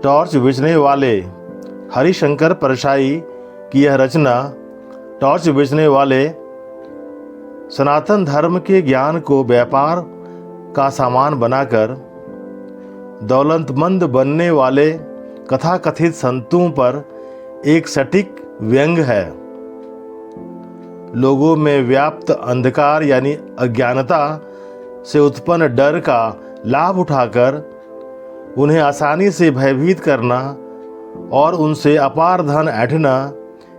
Torch बेचने वाले हरिशंकर परशाई की यह रचना टॉर्च बेचने वाले सनातन धर्म के ज्ञान को व्यापार का सामान बनाकर दौलतमंद बनने वाले कथाकथित संतों पर एक सटीक व्यंग है। लोगों में व्याप्त अंधकार यानी अज्ञानता से उत्पन्न डर का लाभ उठाकर उन्हें आसानी से भयभीत करना और उनसे अपार धन ऐंठना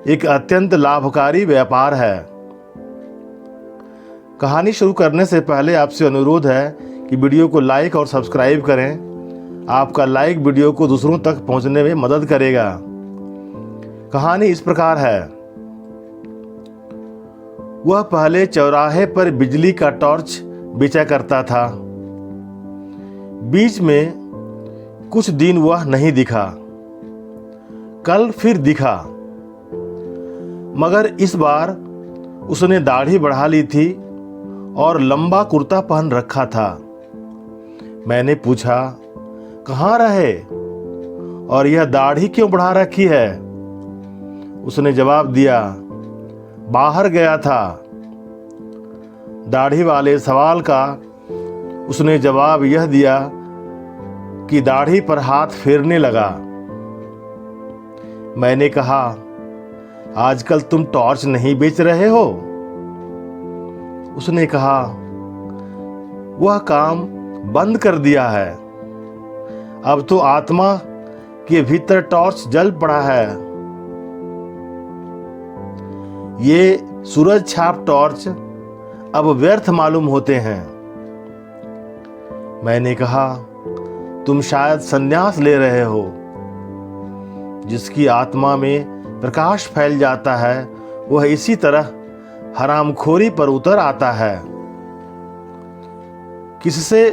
एक अत्यंत लाभकारी व्यापार है। कहानी शुरू करने से पहले आपसे अनुरोध है कि वीडियो को लाइक और सब्सक्राइब करें। आपका लाइक वीडियो को दूसरों तक पहुंचने में मदद करेगा। कहानी इस प्रकार है। वह पहले चौराहे पर बिजली का टॉर्च बेचा करता था। बीच में कुछ दिन वह नहीं दिखा। कल फिर दिखा, मगर इस बार उसने दाढ़ी बढ़ा ली थी और लंबा कुर्ता पहन रखा था। मैंने पूछा, कहाँ रहे और यह दाढ़ी क्यों बढ़ा रखी है? उसने जवाब दिया, बाहर गया था। दाढ़ी वाले सवाल का उसने जवाब यह दिया कि दाढ़ी पर हाथ फेरने लगा। मैंने कहा, आजकल तुम टॉर्च नहीं बेच रहे हो? उसने कहा, वह काम बंद कर दिया है। अब तो आत्मा के भीतर टॉर्च जल पड़ा है। ये सूरज छाप टॉर्च अब व्यर्थ मालूम होते हैं। मैंने कहा, तुम शायद संन्यास ले रहे हो। जिसकी आत्मा में प्रकाश फैल जाता है वह इसी तरह हरामखोरी पर उतर आता है। किससे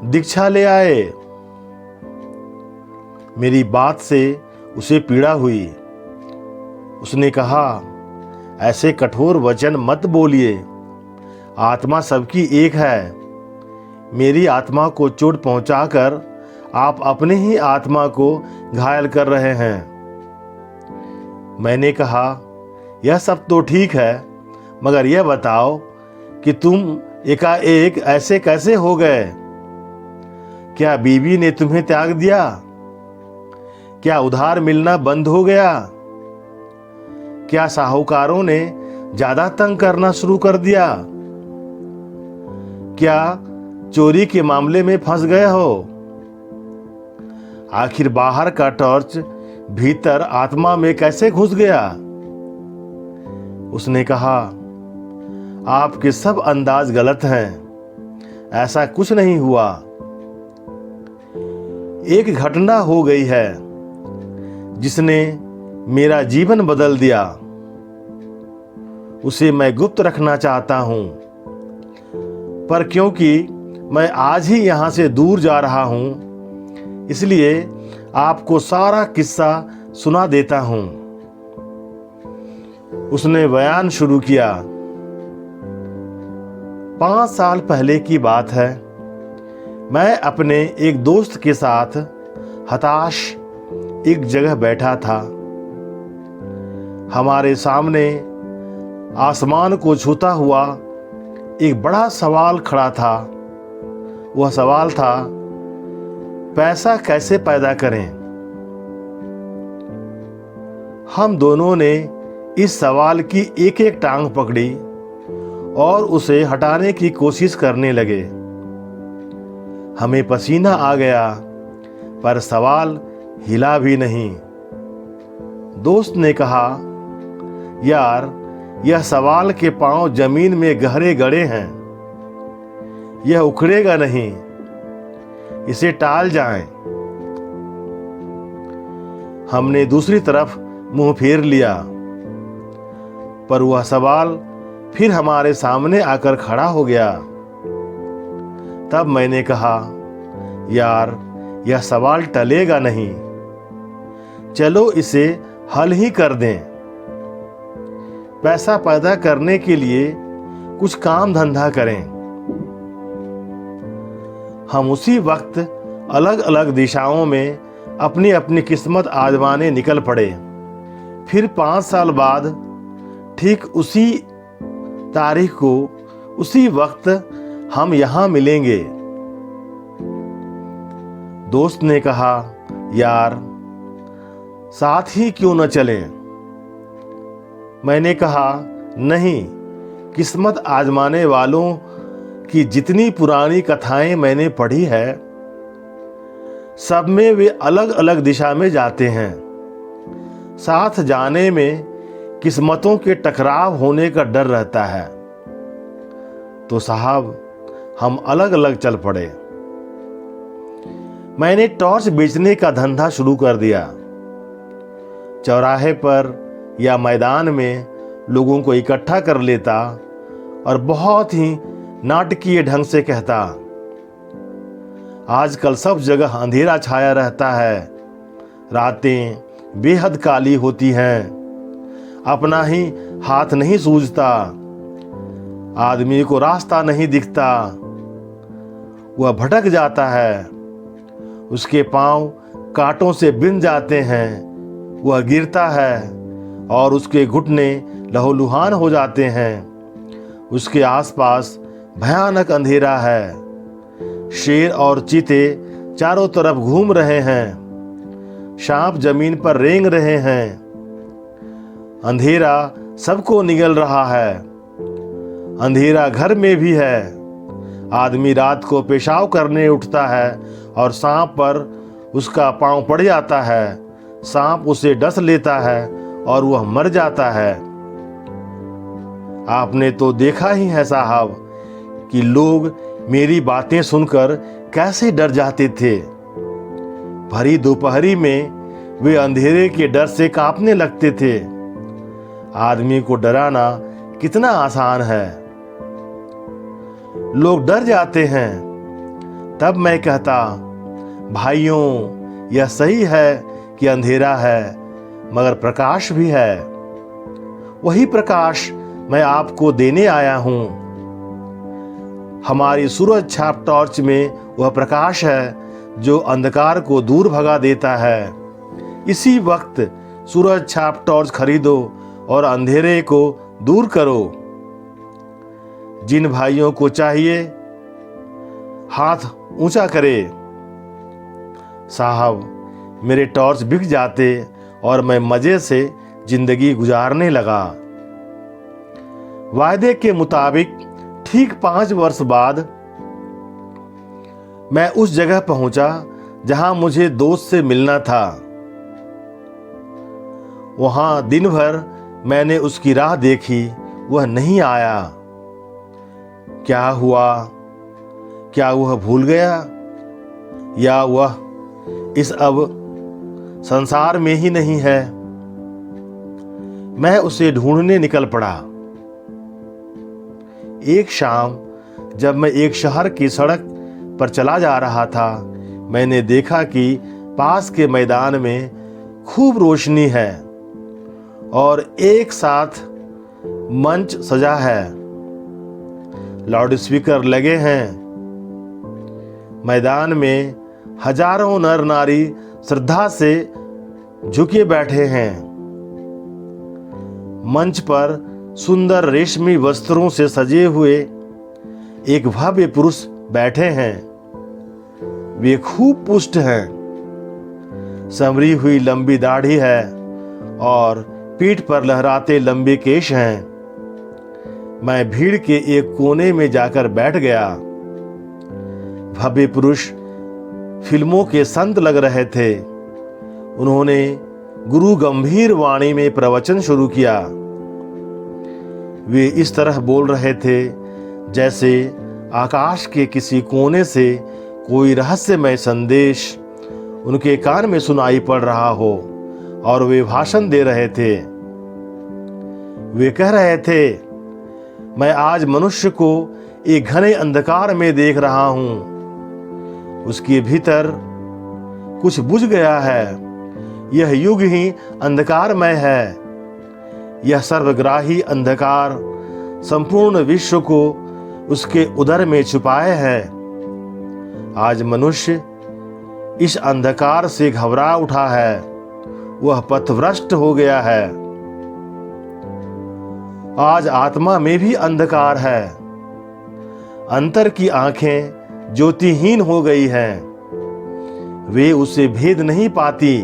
दीक्षा ले आए? मेरी बात से उसे पीड़ा हुई। उसने कहा, ऐसे कठोर वचन मत बोलिए। आत्मा सबकी एक है। मेरी आत्मा को चोट पहुंचाकर आप अपने ही आत्मा को घायल कर रहे हैं। मैंने कहा, यह सब तो ठीक है, मगर यह बताओ कि तुम एकाएक ऐसे कैसे हो गए? क्या बीवी ने तुम्हें त्याग दिया? क्या उधार मिलना बंद हो गया? क्या साहूकारों ने ज्यादा तंग करना शुरू कर दिया? क्या चोरी के मामले में फंस गए हो? आखिर बाहर का टॉर्च भीतर आत्मा में कैसे घुस गया? उसने कहा, आपके सब अंदाज गलत हैं। ऐसा कुछ नहीं हुआ। एक घटना हो गई है जिसने मेरा जीवन बदल दिया। उसे मैं गुप्त रखना चाहता हूं, पर क्योंकि मैं आज ही यहां से दूर जा रहा हूं, इसलिए आपको सारा किस्सा सुना देता हूं। उसने बयान शुरू किया। 5 साल पहले की बात है। मैं अपने एक दोस्त के साथ हताश एक जगह बैठा था। हमारे सामने आसमान को छूता हुआ एक बड़ा सवाल खड़ा था। वह सवाल था, पैसा कैसे पैदा करें? हम दोनों ने इस सवाल की एक एक टांग पकड़ी और उसे हटाने की कोशिश करने लगे। हमें पसीना आ गया, पर सवाल हिला भी नहीं। दोस्त ने कहा, यार, यह सवाल के पांव जमीन में गहरे गड़े हैं। यह उखड़ेगा नहीं। इसे टाल जाएं। हमने दूसरी तरफ मुंह फेर लिया, पर वह सवाल फिर हमारे सामने आकर खड़ा हो गया। तब मैंने कहा, यार, यह सवाल टलेगा नहीं। चलो इसे हल ही कर दें। पैसा पैदा करने के लिए कुछ काम धंधा करें। हम उसी वक्त अलग अलग दिशाओं में अपनी अपनी किस्मत आजमाने निकल पड़े। फिर 5 साल बाद ठीक उसी तारीख को, उसी वक्त हम यहाँ मिलेंगे। दोस्त ने कहा, यार साथ ही क्यों न चलें? मैंने कहा, नहीं, किस्मत आजमाने वालों की जितनी पुरानी कथाएं मैंने पढ़ी है, सब में वे अलग अलग दिशा में जाते हैं। साथ जाने में किस्मतों के टकराव होने का डर रहता है। तो साहब, हम अलग अलग चल पड़े। मैंने टॉर्च बेचने का धंधा शुरू कर दिया। चौराहे पर या मैदान में लोगों को इकट्ठा कर लेता और बहुत ही नाटकीय ढंग से कहता, आजकल सब जगह अंधेरा छाया रहता है, रातें बेहद काली होती हैं, अपना ही हाथ नहीं सूझता, आदमी को रास्ता नहीं दिखता, वह भटक जाता है, उसके पांव कांटों से बिंध जाते हैं, वह गिरता है और उसके घुटने लहूलुहान हो जाते हैं। उसके आसपास भयानक अंधेरा है। शेर और चीते चारों तरफ घूम रहे हैं। सांप जमीन पर रेंग रहे हैं। अंधेरा सबको निगल रहा है। अंधेरा घर में भी है। आदमी रात को पेशाब करने उठता है और सांप पर उसका पांव पड़ जाता है। सांप उसे डस लेता है और वह मर जाता है। आपने तो देखा ही है साहब कि लोग मेरी बातें सुनकर कैसे डर जाते थे। भरी दोपहरी में वे अंधेरे के डर से कांपने लगते थे। आदमी को डराना कितना आसान है। लोग डर जाते हैं। तब मैं कहता, भाइयों, यह सही है कि अंधेरा है, मगर प्रकाश भी है। वही प्रकाश मैं आपको देने आया हूं। हमारी सूरज छाप टॉर्च में वह प्रकाश है जो अंधकार को दूर भगा देता है। इसी वक्त सूरज छाप टॉर्च खरीदो और अंधेरे को दूर करो। जिन भाइयों को चाहिए, हाथ ऊंचा करे। साहब, मेरे टॉर्च बिक जाते और मैं मजे से जिंदगी गुजारने लगा। वायदे के मुताबिक ठीक 5 वर्ष बाद मैं उस जगह पहुंचा जहां मुझे दोस्त से मिलना था। वहां दिन भर मैंने उसकी राह देखी, वह नहीं आया। क्या हुआ? क्या वह भूल गया, या वह इस अब संसार में ही नहीं है? मैं उसे ढूंढने निकल पड़ा। एक शाम जब मैं एक शहर की सड़क पर चला जा रहा था, मैंने देखा कि पास के मैदान में खूब रोशनी है और एक साथ मंच सजा है। लाउड स्पीकर लगे हैं। मैदान में हजारों नर नारी श्रद्धा से झुके बैठे हैं। मंच पर सुंदर रेशमी वस्त्रों से सजे हुए एक भव्य पुरुष बैठे हैं। वे खूब पुष्ट हैं। संवरी हुई लंबी दाढ़ी है और पीठ पर लहराते लंबे केश हैं। मैं भीड़ के एक कोने में जाकर बैठ गया। भव्य पुरुष फिल्मों के संत लग रहे थे। उन्होंने गुरु गंभीर वाणी में प्रवचन शुरू किया। वे इस तरह बोल रहे थे जैसे आकाश के किसी कोने से कोई रहस्यमय संदेश उनके कान में सुनाई पड़ रहा हो और वे भाषण दे रहे थे। वे कह रहे थे, मैं आज मनुष्य को एक घने अंधकार में देख रहा हूं। उसके भीतर कुछ बुझ गया है। यह युग ही अंधकारमय है। यह सर्वग्राही अंधकार संपूर्ण विश्व को उसके उदर में छुपाए है। आज मनुष्य इस अंधकार से घबरा उठा है, वह पथभ्रष्ट हो गया है। आज आत्मा में भी अंधकार है, अंतर की आंखें ज्योतिहीन हो गई हैं, वे उसे भेद नहीं पाती।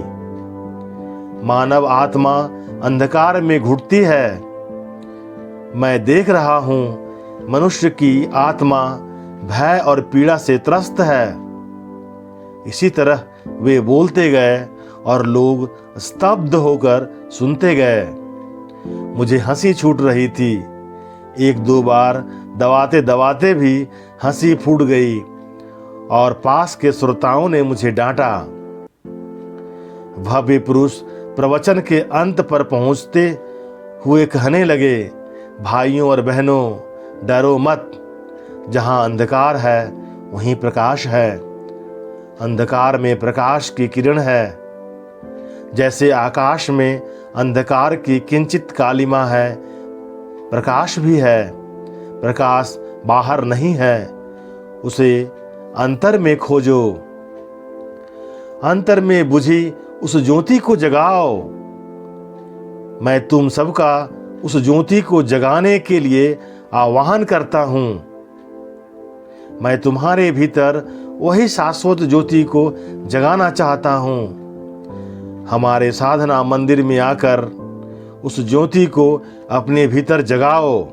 मानव आत्मा अंधकार में घुटती है। मैं देख रहा हूं मनुष्य की आत्मा भय और पीड़ा से त्रस्त है। इसी तरह वे बोलते गए और लोग स्तब्ध होकर सुनते गए। मुझे हंसी छूट रही थी। एक दो बार दबाते दबाते भी हंसी फूट गई और पास के श्रोताओं ने मुझे डांटा। भव्य पुरुष प्रवचन के अंत पर पहुंचते हुए कहने लगे, भाइयों और बहनों, डरो मत। जहां अंधकार है वहीं प्रकाश है। अंधकार में प्रकाश की किरण है। जैसे आकाश में अंधकार की किंचित कालिमा है, प्रकाश भी है। प्रकाश बाहर नहीं है, उसे अंतर में खोजो। अंतर में बुझी उस ज्योति को जगाओ। मैं तुम सबका उस ज्योति को जगाने के लिए आह्वान करता हूं। मैं तुम्हारे भीतर वही शाश्वत ज्योति को जगाना चाहता हूं। हमारे साधना मंदिर में आकर उस ज्योति को अपने भीतर जगाओ।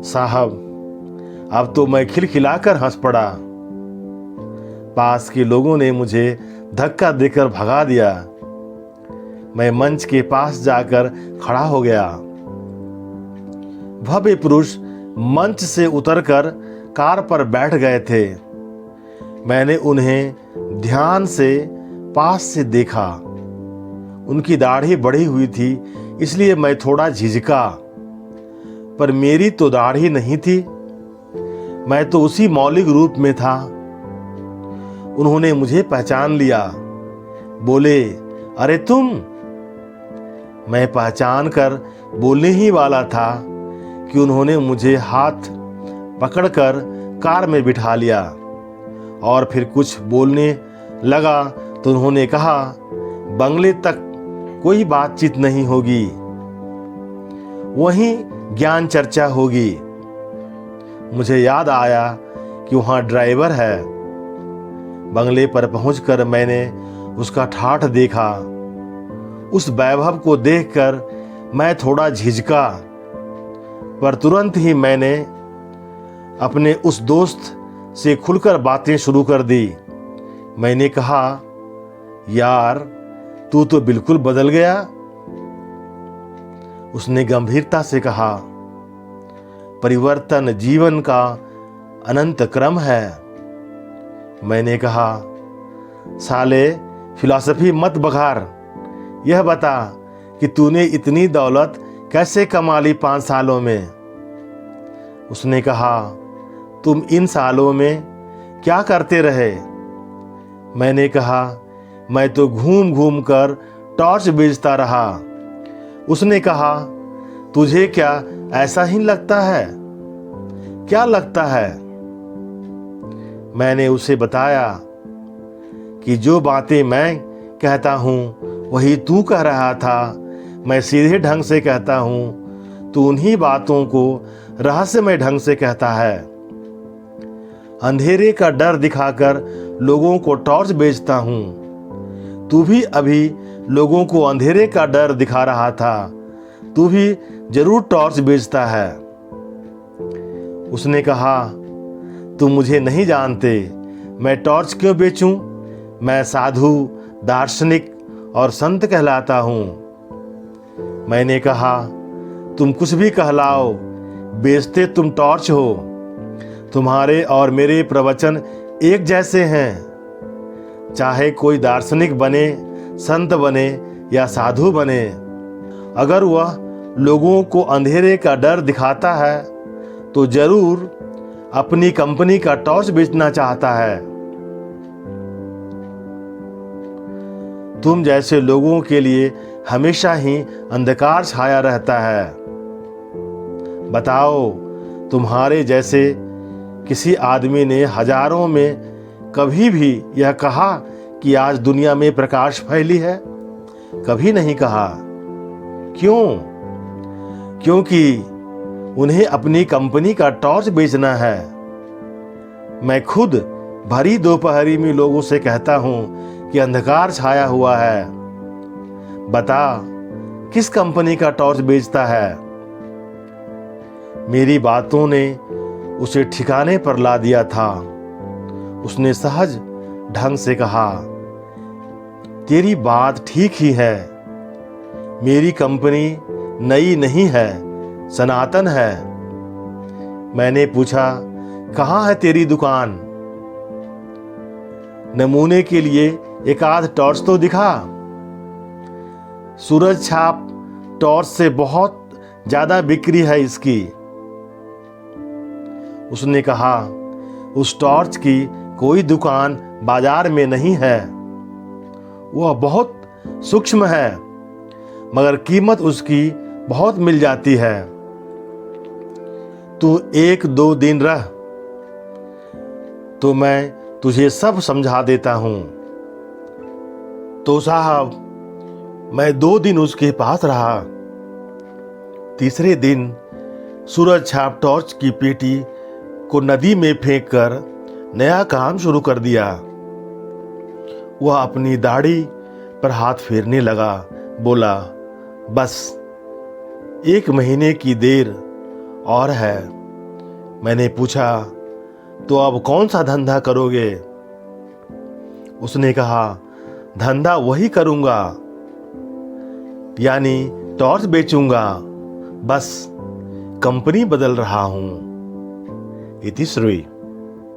साहब, अब तो मैं खिलखिलाकर हंस पड़ा। पास के लोगों ने मुझे धक्का देकर भगा दिया। मैं मंच के पास जाकर खड़ा हो गया। भव्य पुरुष मंच से उतरकर कार पर बैठ गए थे। मैंने उन्हें ध्यान से पास से देखा। उनकी दाढ़ी बढ़ी हुई थी, इसलिए मैं थोड़ा झिझका, पर मेरी तो दाढ़ी नहीं थी। मैं तो उसी मौलिक रूप में था। उन्होंने मुझे पहचान लिया। बोले, अरे तुम। मैं पहचान कर बोलने ही वाला था कि उन्होंने मुझे हाथ पकड़कर कार में बिठा लिया और फिर कुछ बोलने लगा तो उन्होंने कहा, बंगले तक कोई बातचीत नहीं होगी, वहीं ज्ञान चर्चा होगी। मुझे याद आया कि वहां ड्राइवर है। बंगले पर पहुंचकर मैंने उसका ठाठ देखा। उस वैभव को देखकर मैं थोड़ा झिझका, पर तुरंत ही मैंने अपने उस दोस्त से खुलकर बातें शुरू कर दी। मैंने कहा, यार तू तो बिल्कुल बदल गया। उसने गंभीरता से कहा, परिवर्तन जीवन का अनंत क्रम है। मैंने कहा, साले फिलॉसफी मत बघार, यह बता कि तूने इतनी दौलत कैसे कमा ली 5 सालों में। उसने कहा, तुम इन सालों में क्या करते रहे। मैंने कहा, मैं तो घूम घूम कर टॉर्च बेचता रहा। उसने कहा, तुझे क्या ऐसा ही लगता है? क्या लगता है? मैंने उसे बताया कि जो बातें मैं कहता हूं वही तू कह रहा था। मैं सीधे ढंग से कहता हूं, तू उन्हीं बातों को रहस्यमय ढंग से कहता है। अंधेरे का डर दिखाकर लोगों को टॉर्च बेचता हूं। तू भी अभी लोगों को अंधेरे का डर दिखा रहा था। तू भी जरूर टॉर्च बेचता है। उसने कहा, तुम मुझे नहीं जानते, मैं टॉर्च क्यों बेचूं? मैं साधु, दार्शनिक और संत कहलाता हूं। मैंने कहा, तुम कुछ भी कहलाओ, बेचते तुम टॉर्च हो। तुम्हारे और मेरे प्रवचन एक जैसे हैं। चाहे कोई दार्शनिक बने, संत बने या साधु बने, अगर वह लोगों को अंधेरे का डर दिखाता है तो जरूर अपनी कंपनी का टॉर्च बेचना चाहता है। तुम जैसे लोगों के लिए हमेशा ही अंधकार छाया रहता है। बताओ, तुम्हारे जैसे किसी आदमी ने हजारों में कभी भी यह कहा कि आज दुनिया में प्रकाश फैली है? कभी नहीं कहा। क्यों? क्योंकि उन्हें अपनी कंपनी का टॉर्च बेचना है। मैं खुद भरी दोपहरी में लोगों से कहता हूं कि अंधकार छाया हुआ है। बता, किस कंपनी का टॉर्च बेचता है? मेरी बातों ने उसे ठिकाने पर ला दिया था। उसने सहज ढंग से कहा, तेरी बात ठीक ही है। मेरी कंपनी नई नहीं है, सनातन है। मैंने पूछा, कहाँ है तेरी दुकान? नमूने के लिए एक आध टॉर्च तो दिखा। सूरज छाप टॉर्च से बहुत ज्यादा बिक्री है इसकी। उसने कहा, उस टॉर्च की कोई दुकान बाजार में नहीं है। वह बहुत सूक्ष्म है, मगर कीमत उसकी बहुत मिल जाती है। तू 1-2 दिन रह तो मैं तुझे सब समझा देता हूं। तो साहब, मैं 2 दिन उसके पास रहा। तीसरे दिन सूरज छाप टॉर्च की पेटी को नदी में फेंककर नया काम शुरू कर दिया। वह अपनी दाढ़ी पर हाथ फेरने लगा, बोला, बस 1 महीने की देर और है। मैंने पूछा, तो अब कौन सा धंधा करोगे? उसने कहा, धंधा वही करूंगा, यानी टॉर्च बेचूंगा। बस कंपनी बदल रहा हूं। इति श्री।